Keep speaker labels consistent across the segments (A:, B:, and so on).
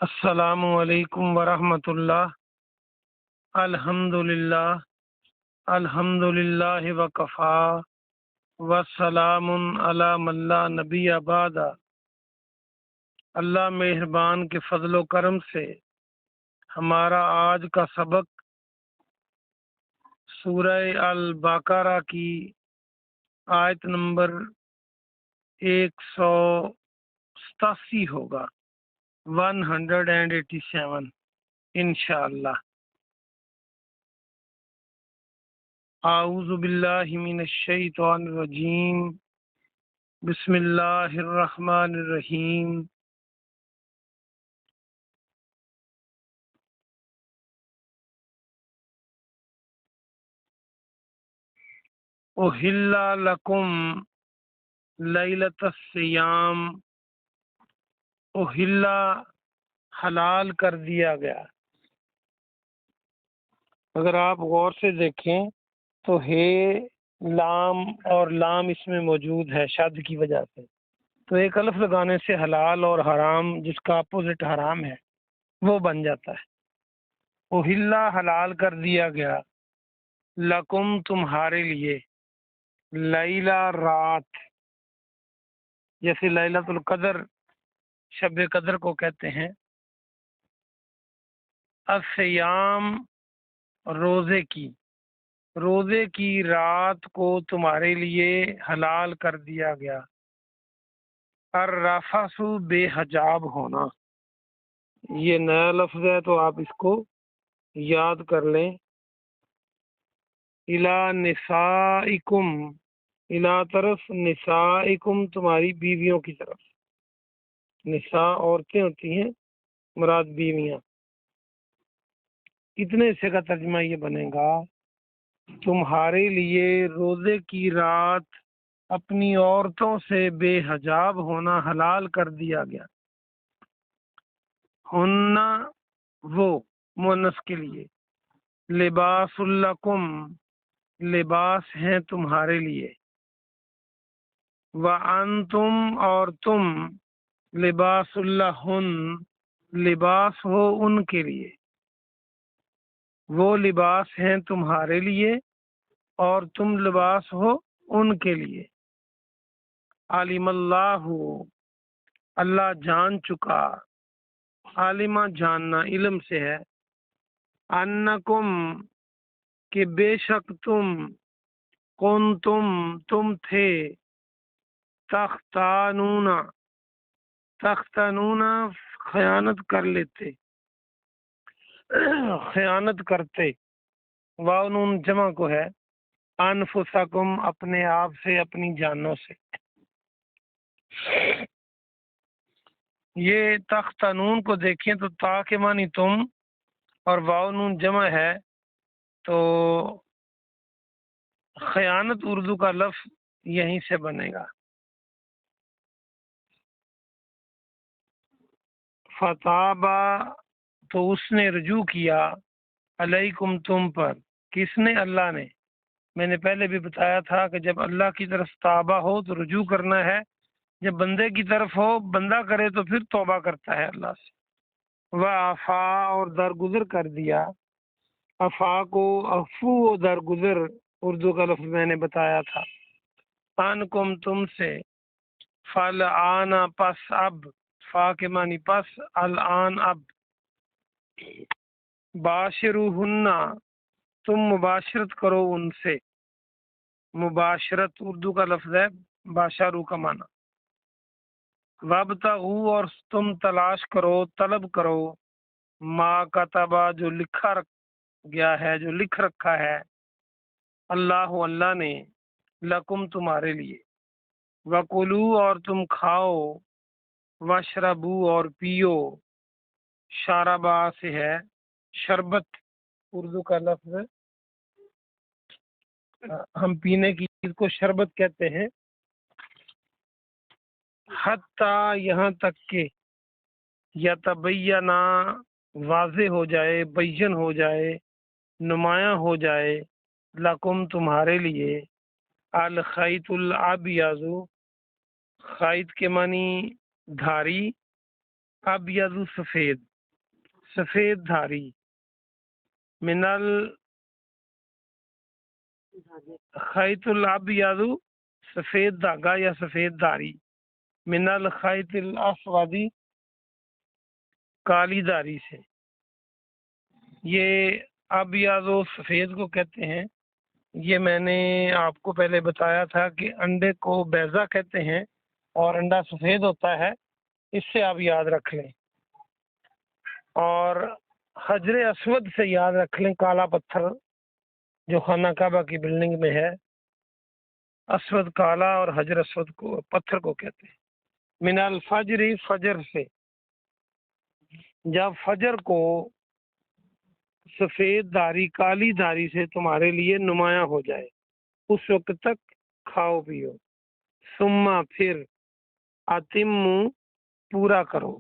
A: السلام علیکم ورحمۃ اللہ۔ الحمد للہ وکفا وسلام علی من لا نبی بعد۔ اللہ مہربان کے فضل و کرم سے ہمارا آج کا سبق سورہ البقرہ کی آیت نمبر 187 ہوگا، 187 انشاءاللہ۔ اعوذ باللہ من الشیطان الرجیم، بسم اللہ الرحمن الرحیم۔ احل لکم لیلۃ الصیام، احل حلال کر دیا گیا۔ اگر آپ غور سے دیکھیں تو ہے لام اور لام اس میں موجود ہے شد کی وجہ سے، تو ایک الف لگانے سے حلال اور حرام جس کا اپوزٹ حرام ہے وہ بن جاتا ہے۔ احلہ حلال کر دیا گیا، لکم تمہارے لیے، لیلہ رات، جیسے لیلۃ القدر شب قدر کو کہتے ہیں، الصیام روزے کی رات کو تمہارے لیے حلال کر دیا گیا۔ الرفث بے حجاب ہونا، یہ نیا لفظ ہے تو آپ اس کو یاد کر لیں۔ الی نسائکم، الی طرف، نسائکم تمہاری بیویوں کی طرف، نساء عورتیں ہوتی ہیں، مراد بیویاں۔ اتنے حصے کا ترجمہ یہ بنے گا، تمہارے لیے روزے کی رات اپنی عورتوں سے بے حجاب ہونا حلال کر دیا گیا۔ ہن وہ مؤنث کے لیے، لباس لکم لباس ہیں تمہارے لیے، وانتم اور تم لباس لہن لباس ہو ان کے لیے، وہ لباس ہیں تمہارے لیے اور تم لباس ہو ان کے لیے۔ علم اللہ، اللہ جان چکا، عالمہ جاننا علم سے ہے، انکم کہ بے شک تم تھے، تختانون خیانت کر لیتے، خیانت کرتے، واو نون جمع کو ہے، انفسکم اپنے آپ سے، اپنی جانوں سے۔ یہ تختانون کو دیکھیں تو تا کے معنی تم اور واو نون جمع ہے، تو خیانت اردو کا لفظ یہیں سے بنے گا۔ فتابہ تو اس نے رجوع کیا، علیکم تم پر، کس نے؟ اللہ نے۔ میں نے پہلے بھی بتایا تھا کہ جب اللہ کی طرف توبہ ہو تو رجوع کرنا ہے، جب بندے کی طرف ہو بندہ کرے تو پھر توبہ کرتا ہے اللہ سے۔ وعفا اور درگزر کر دیا، عفا کو عفو و درگزر اردو کا لفظ میں نے بتایا تھا، انکم تم سے، فالآن پس اب، فا کے معنی پس، الآن اب، باشروہن تم مباشرت کرو ان سے، مباشرت اردو کا لفظ ہے باشارو کا معنی۔ وابتغوا اور تم تلاش کرو، طلب کرو، ما کتبا جو لکھا گیا ہے، جو لکھ رکھا ہے، اللہ نے، لکم تمہارے لیے، وکلوا اور تم کھاؤ، واشربوا اور پیو، شاربا سے ہے شربت اردو کا لفظ، ہم پینے کی چیز کو شربت کہتے ہیں، حتیٰ یہاں تک کہ یتبینہ واضح ہو جائے، بین ہو جائے، نمایاں ہو جائے، لکم تمہارے لیے، الخیط الابیض، خیط کے معنی دھاری، ابیض سفید، سفید دھاری، من الخیط الابیض سفید دھاگا یا سفید دھاری، من الخیط الاسود کالی دھاری سے۔ یہ ابیض و سفید کو کہتے ہیں، یہ میں نے آپ کو پہلے بتایا تھا کہ انڈے کو بیضہ کہتے ہیں اور انڈا سفید ہوتا ہے، اس سے آپ یاد رکھ لیں۔ اور حجر اسود سے یاد رکھ لیں، کالا پتھر جو خانہ کعبہ کی بلڈنگ میں ہے، اسود کالا اور حجر اسود کو پتھر کو کہتے ہیں۔ من الفجر فجر سے، جب فجر کو سفید دھاری کالی دھاری سے تمہارے لیے نمایاں ہو جائے، اس وقت تک کھاؤ پیو۔ ثم پھر اتمو پورا کرو،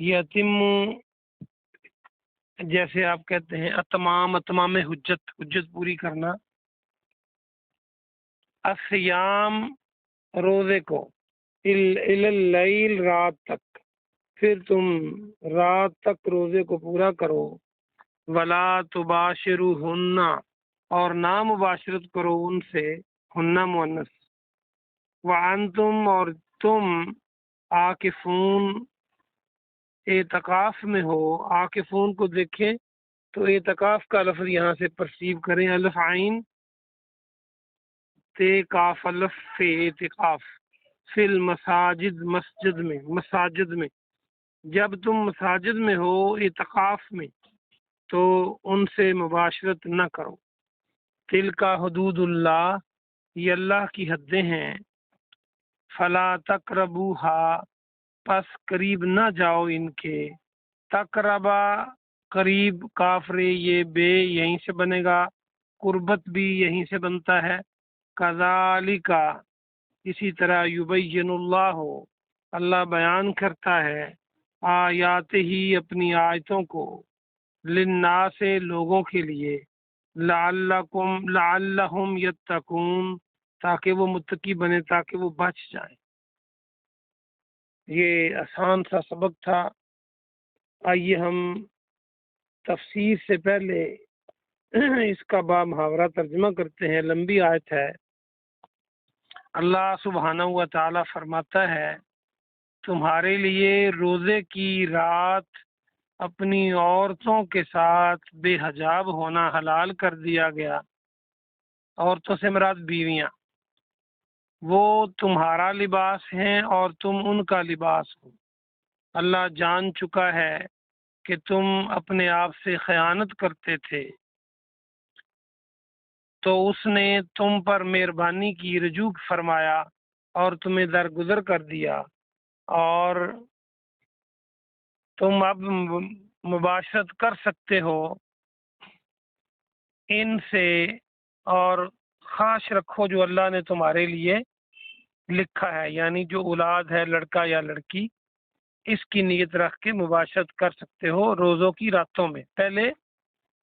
A: یہ اتمو جیسے آپ کہتے ہیں اتمام حجت پوری کرنا، الصیام روزے کو، اللیل رات تک، پھر تم رات تک روزے کو پورا کرو۔ ولا تباشروہن اور نہ مباشرت کرو ان سے، ہنہ مؤنث، وانتم اور تم عاکفون اعتکاف میں ہو۔ عاکفون کو دیکھیں تو اعتکاف کا لفظ یہاں سے پرسیو کریں، الف عین تے کاف الف فی اعتکاف، فی المساجد مساجد میں، جب تم مساجد میں ہو اعتکاف میں تو ان سے مباشرت نہ کرو۔ تلک حدود اللہ، یہ اللہ کی حدیں ہیں۔ فلا تقربوها، پس قریب نہ جاؤ ان کے۔ تقربا قریب، کافر یہ بے یہیں سے بنے گا، قربت بھی یہیں سے بنتا ہے۔ کذالک، اسی طرح، یبین اللہ، اللہ بیان کرتا ہے، آیات ہی اپنی آیتوں کو، للناس لوگوں کے لیے، لعلہم یتقون تاکہ وہ متقی بنے، تاکہ وہ بچ جائیں۔ یہ آسان سا سبق تھا، آئیے ہم تفسیر سے پہلے اس کا با محاورہ ترجمہ کرتے ہیں، لمبی آیت ہے۔ اللہ سبحانہ و تعالی فرماتا ہے، تمہارے لیے روزے کی رات اپنی عورتوں کے ساتھ بے حجاب ہونا حلال کر دیا گیا۔ عورتوں سے مراد بیویاں، وہ تمہارا لباس ہیں اور تم ان کا لباس ہو۔ اللہ جان چکا ہے کہ تم اپنے آپ سے خیانت کرتے تھے، تو اس نے تم پر مہربانی کی، رجوع فرمایا اور تمہیں درگزر کر دیا، اور تم اب مباشرت کر سکتے ہو ان سے، اور خواہش رکھو جو اللہ نے تمہارے لیے لکھا ہے، یعنی جو اولاد ہے، لڑکا یا لڑکی، اس کی نیت رکھ کے مباشرت کر سکتے ہو روزوں کی راتوں میں۔ پہلے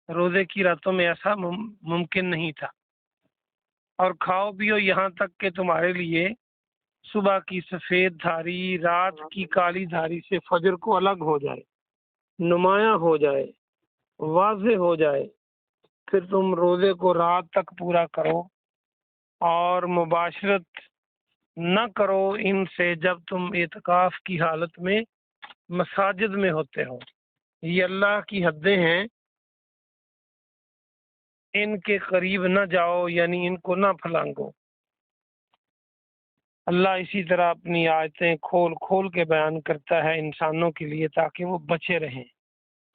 A: روزے کی راتوں میں ایسا ممکن نہیں تھا۔ اور کھاؤ پیو یہاں تک کہ تمہارے لیے صبح کی سفید دھاری رات کی کالی دھاری سے فجر کو الگ ہو جائے، نمایاں ہو جائے، واضح ہو جائے، پھر تم روزے کو رات تک پورا کرو اور مباشرت نہ کرو ان سے جب تم اعتکاف کی حالت میں مساجد میں ہوتے ہو۔ یہ اللہ کی حدیں ہیں، ان کے قریب نہ جاؤ، یعنی ان کو نہ پھلانگو۔ اللہ اسی طرح اپنی آیتیں کھول کھول کے بیان کرتا ہے انسانوں کے لیے، تاکہ وہ بچے رہیں،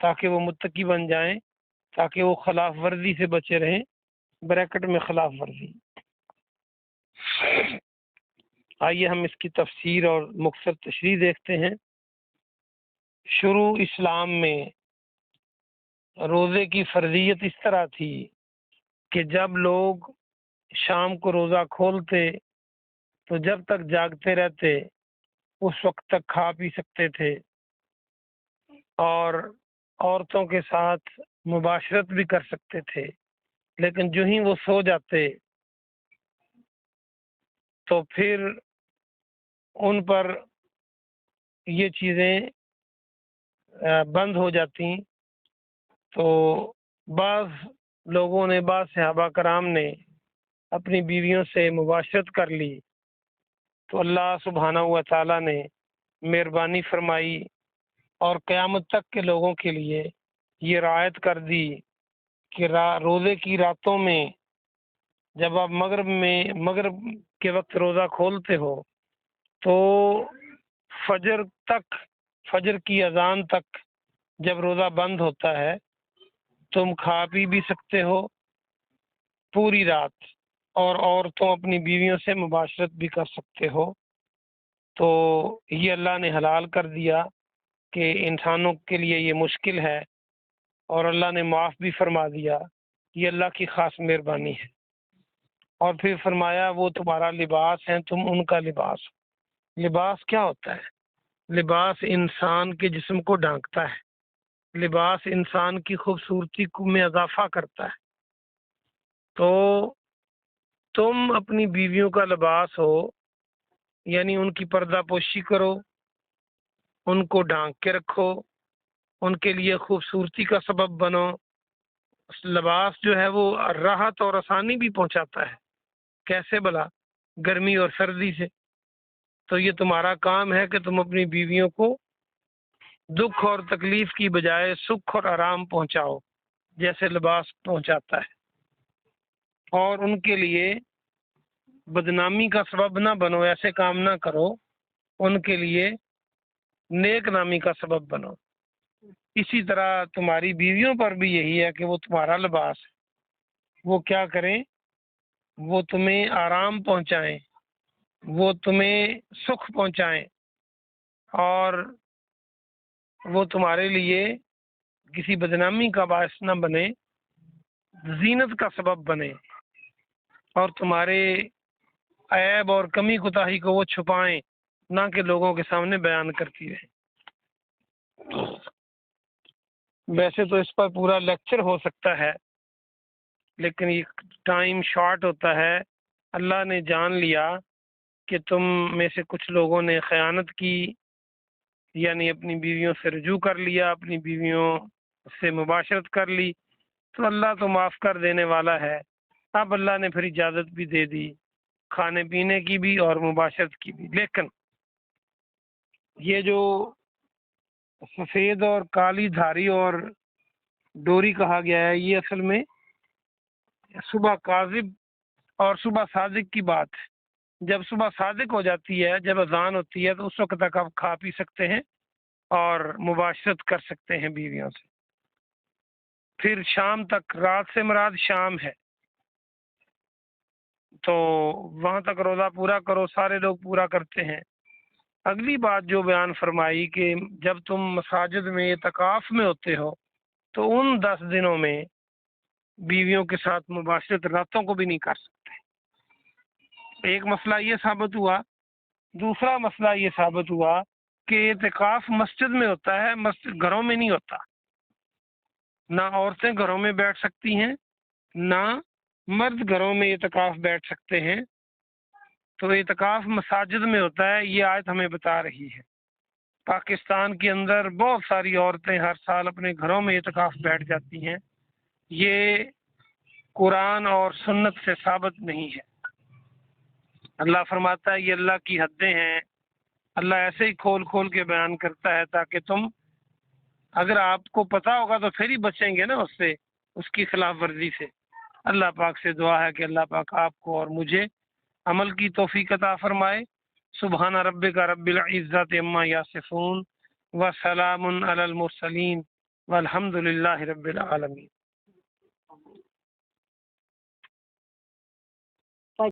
A: تاکہ وہ متقی بن جائیں، تاکہ وہ خلاف ورزی سے بچے رہیں، بریکٹ میں خلاف ورزی۔ آئیے ہم اس کی تفسیر اور مختصر تشریح دیکھتے ہیں۔ شروع اسلام میں روزے کی فرضیت اس طرح تھی کہ جب لوگ شام کو روزہ کھولتے تو جب تک جاگتے رہتے اس وقت تک کھا پی سکتے تھے، اور عورتوں کے ساتھ مباشرت بھی کر سکتے تھے، لیکن جو ہی وہ سو جاتے تو پھر ان پر یہ چیزیں بند ہو جاتی تو بعض لوگوں نے، بعض صحابہ کرام نے اپنی بیویوں سے مباشرت کر لی تو اللہ سبحانہ و تعالیٰ نے مہربانی فرمائی اور قیامت تک کے لوگوں کے لیے یہ رعایت کر دی کہ روزے کی راتوں میں جب آپ مغرب کے وقت روزہ کھولتے ہو تو فجر کی اذان تک جب روزہ بند ہوتا ہے تم کھا پی بھی سکتے ہو پوری رات، اور عورتوں اپنی بیویوں سے مباشرت بھی کر سکتے ہو۔ تو یہ اللہ نے حلال کر دیا کہ انسانوں کے لیے یہ مشکل ہے، اور اللہ نے معاف بھی فرما دیا۔ یہ اللہ کی خاص مہربانی ہے۔ اور پھر فرمایا وہ تمہارا لباس ہے، تم ان کا لباس ہو۔ لباس کیا ہوتا ہے؟ لباس انسان کے جسم کو ڈھانکتا ہے، لباس انسان کی خوبصورتی میں اضافہ کرتا ہے۔ تو تم اپنی بیویوں کا لباس ہو، یعنی ان کی پردہ پوشی کرو، ان کو ڈھانک کے رکھو، ان کے لیے خوبصورتی کا سبب بنو۔ لباس جو ہے وہ راحت اور آسانی بھی پہنچاتا ہے۔ کیسے بلا؟ گرمی اور سردی سے۔ تو یہ تمہارا کام ہے کہ تم اپنی بیویوں کو دکھ اور تکلیف کی بجائے سکھ اور آرام پہنچاؤ جیسے لباس پہنچاتا ہے، اور ان کے لیے بدنامی کا سبب نہ بنو، ایسے کام نہ کرو، ان کے لیے نیک نامی کا سبب بنو۔ اسی طرح تمہاری بیویوں پر بھی یہی ہے کہ وہ تمہارا لباس ہے۔ وہ کیا کریں؟ وہ تمہیں آرام پہنچائیں، وہ تمہیں سکھ پہنچائیں، اور وہ تمہارے لیے کسی بدنامی کا باعث نہ بنے، زینت کا سبب بنے، اور تمہارے عیب اور کمی کوتاہی کو وہ چھپائیں، نہ کہ لوگوں کے سامنے بیان کرتی رہیں۔ ویسے تو اس پر پورا لیکچر ہو سکتا ہے، لیکن یہ ٹائم شارٹ ہوتا ہے۔ اللہ نے جان لیا کہ تم میں سے کچھ لوگوں نے خیانت کی، یعنی اپنی بیویوں سے رجوع کر لیا، اپنی بیویوں سے مباشرت کر لی، تو اللہ تو معاف کر دینے والا ہے۔ اب اللہ نے پھر اجازت بھی دے دی کھانے پینے کی بھی اور مباشرت کی بھی۔ لیکن یہ جو سفید اور کالی دھاری اور ڈوری کہا گیا ہے، یہ اصل میں صبح کاذب اور صبح صادق کی بات ہے۔ جب صبح صادق ہو جاتی ہے، جب اذان ہوتی ہے، تو اس وقت تک آپ کھا پی سکتے ہیں اور مباشرت کر سکتے ہیں بیویوں سے۔ پھر شام تک، رات سے مراد شام ہے، تو وہاں تک روزہ پورا کرو۔ سارے لوگ پورا کرتے ہیں۔ اگلی بات جو بیان فرمائی کہ جب تم مساجد میں اعتکاف میں ہوتے ہو تو ان 10 دنوں میں بیویوں کے ساتھ مباشرت راتوں کو بھی نہیں کر سکتے۔ ایک مسئلہ یہ ثابت ہوا۔ دوسرا مسئلہ یہ ثابت ہوا کہ اعتکاف مسجد میں ہوتا ہے، مسجد گھروں میں نہیں ہوتا۔ نہ عورتیں گھروں میں بیٹھ سکتی ہیں، نہ مرد گھروں میں اعتکاف بیٹھ سکتے ہیں۔ تو اعتکاف مساجد میں ہوتا ہے، یہ آیت ہمیں بتا رہی ہے۔ پاکستان کے اندر بہت ساری عورتیں ہر سال اپنے گھروں میں اعتکاف بیٹھ جاتی ہیں۔ یہ قرآن اور سنت سے ثابت نہیں ہے۔ اللہ فرماتا ہے یہ اللہ کی حدیں ہیں۔ اللہ ایسے ہی کھول کھول کے بیان کرتا ہے تاکہ تم، اگر آپ کو پتہ ہوگا تو پھر ہی بچیں گے نا اس سے، اس کی خلاف ورزی سے۔ اللہ پاک سے دعا ہے کہ اللہ پاک آپ کو اور مجھے عمل کی توفیق عطا فرمائے۔ سبحان ربک رب العزت عما یصفون وسلام علی المرسلین والحمد للہ رب العالمین۔